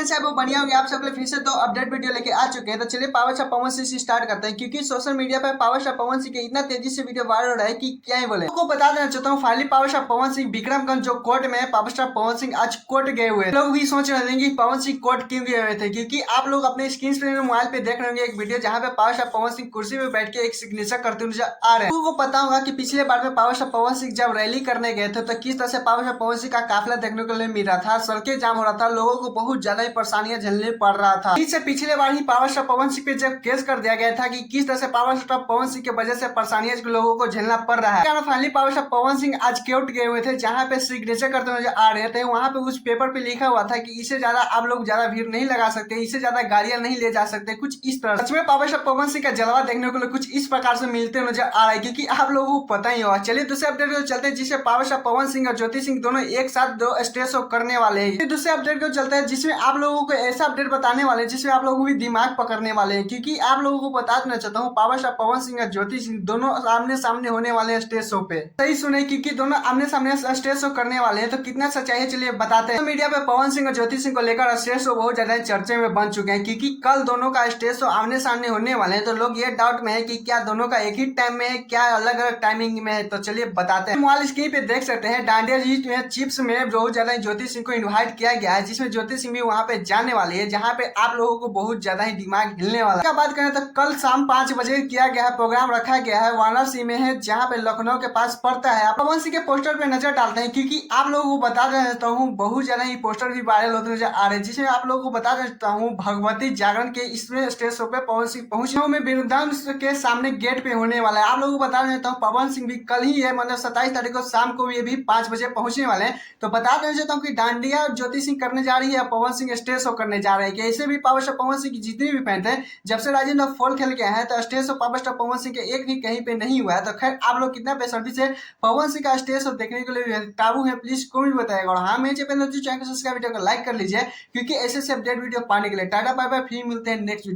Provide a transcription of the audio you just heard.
कैसे वो बढ़िया होंगे। आप सबके लिए फिर से दो अपडेट वीडियो लेके आ चुके हैं। तो चलिए पावर स्टार पवन सिंह से स्टार्ट करते हैं, क्योंकि सोशल मीडिया पर पावर स्टार पवन सिंह के इतना तेजी से वीडियो वायरल हो रहा है कि क्या ही बोले। आपको बता देना चाहता हूँ, finally power star Pawan Singh Vikramganj जो कोर्ट में है, पावर स्टार पवन सिंह आज कोर्ट गए हुए। लोग भी सोच रहे थे कि पवन सिंह कोर्ट क्यों गए हुए थे, क्योंकि आप लोग अपने स्क्रीन पे मोबाइल पे देख रहे होंगे एक वीडियो जहाँ पे पावर स्टार पवन सिंह कुर्सी पे बैठ के एक सिग्नेचर करते हुए नजर आ रहे हैं। आपको पता होगा कि पिछले बार में पावर स्टार पवन सिंह जब रैली करने गए थे तो किस तरह से पावर स्टार पवन सिंह का काफिला देखने को मिल रहा था, सड़कें जाम हो रहा था, लोगों को बहुत ज्यादा ही परेशानियां झेलने पड़ रहा था। इससे पिछले बार ही पावर स्टार पवन सिंह पे जब केस कर दिया गया था कि किस तरह से पावर स्टार पवन सिंह की वजह से परेशानियां लोगों को झेलना पड़ रहा है। Finally power star Pawan Singh आज कोर्ट गए हुए थे, जहाँ पे सिग्नेचर करते हुए आ रहे थे। वहां पे उस पेपर पे लिखा हुआ था कि इससे ज्यादा आप लोग ज्यादा भीड़ नहीं लगा सकते, इससे ज्यादा गाड़ियां नहीं ले जा सकते, कुछ इस तरह। सच में पावर स्टार पवन सिंह का जलवा देखने को कुछ इस प्रकार से मिलते नजर आ रहा है, क्योंकि आप लोगों को पता ही होगा। चलिए दूसरे अपडेट को चलते हैं, जिससे पावर स्टार पवन सिंह और ज्योति सिंह दोनों एक साथ दो स्टेज शो करने वाले हैं। दूसरे अपडेट को चलते हैं, जिसमें आप लोगों को ऐसा अपडेट बताने वाले हैं जिसमें आप लोगों को भी दिमाग पकड़ने वाले हैं, क्योंकि आप लोगों को बता देना चाहता हूँ पावर स्टार पवन सिंह और ज्योति सिंह दोनों आमने सामने होने वाले हैं स्टेज शो पे। सही सुने, क्योंकि दोनों आमने सामने स्टेज शो करने वाले हैं। तो कितना सच्चाई है चलिए बताते हैं। तो मीडिया पे पवन सिंह और ज्योति सिंह को लेकर स्टेज शो बहुत ज्यादा चर्चे में बन चुके हैं, क्योंकि कल दोनों का स्टेज शो आमने सामने होने वाले हैं। तो लोग ये डाउट में है कि क्या दोनों का एक ही टाइम में है, क्या अलग अलग टाइमिंग में है। तो चलिए बताते हैं। मोबाइल स्क्रीन पे देख सकते हैं डांडिया जीत में चिप्स में बहुत ज्यादा ज्योति सिंह को इन्वाइट किया गया है, जिसमें ज्योति सिंह भी वहां पे जाने वाली है, जहाँ पे आप लोगों को बहुत ज्यादा ही दिमाग हिलने वाला है। बात करें तो कल शाम 5 बजे किया गया है, प्रोग्राम रखा गया है, वाराणसी में है, जहाँ पे लखनऊ के पास पड़ता है। पवन सिंह के पोस्टर पे नजर डालते हैं, क्योंकि आप लोगों को बता देता हूँ बहुत ज्यादा ही पोस्टर भी वायरल होते नजर आ रहे हैं, जिसमें आप लोगों को बता देता हूँ भगवती जागरण के इसमें स्टेज शो पे पवन सिंह पहुंचने में वृंदावन के सामने गेट पे होने वाला है। आप लोगों को बता देता हूँ पवन सिंह भी कल ही है, मतलब 27 तारीख को शाम को ये भी 5 बजे पहुंचने वाले हैं। तो बता देना चाहता हूँ कि डांडिया और ज्योति सिंह करने जा रही है, पवन सिंह स्टेज शो करने जा रहे हैं। कि ऐसे भी पावर स्टार पवन सिंह की जितने भी फैन थे, जब से राजेंद्र फॉल खेल के आए हैं, तो stage show power star Pawan Singh के एक भी कहीं पे नहीं हुआ है। तो खैर आप लोग कितना बेसब्री से पवन सिंह का स्टेज शो देखने के लिए काबू है, प्लीज कमेंट बताएगा। और हाँ, मेरे चैनल को सब्सक्राइब, वीडियो को लाइक कर लीजिए, क्योंकि ऐसे से अपडेट वीडियो पाने के लिए। टाटा बाय बाय, फिर मिलते हैं नेक्स्ट वीडियो।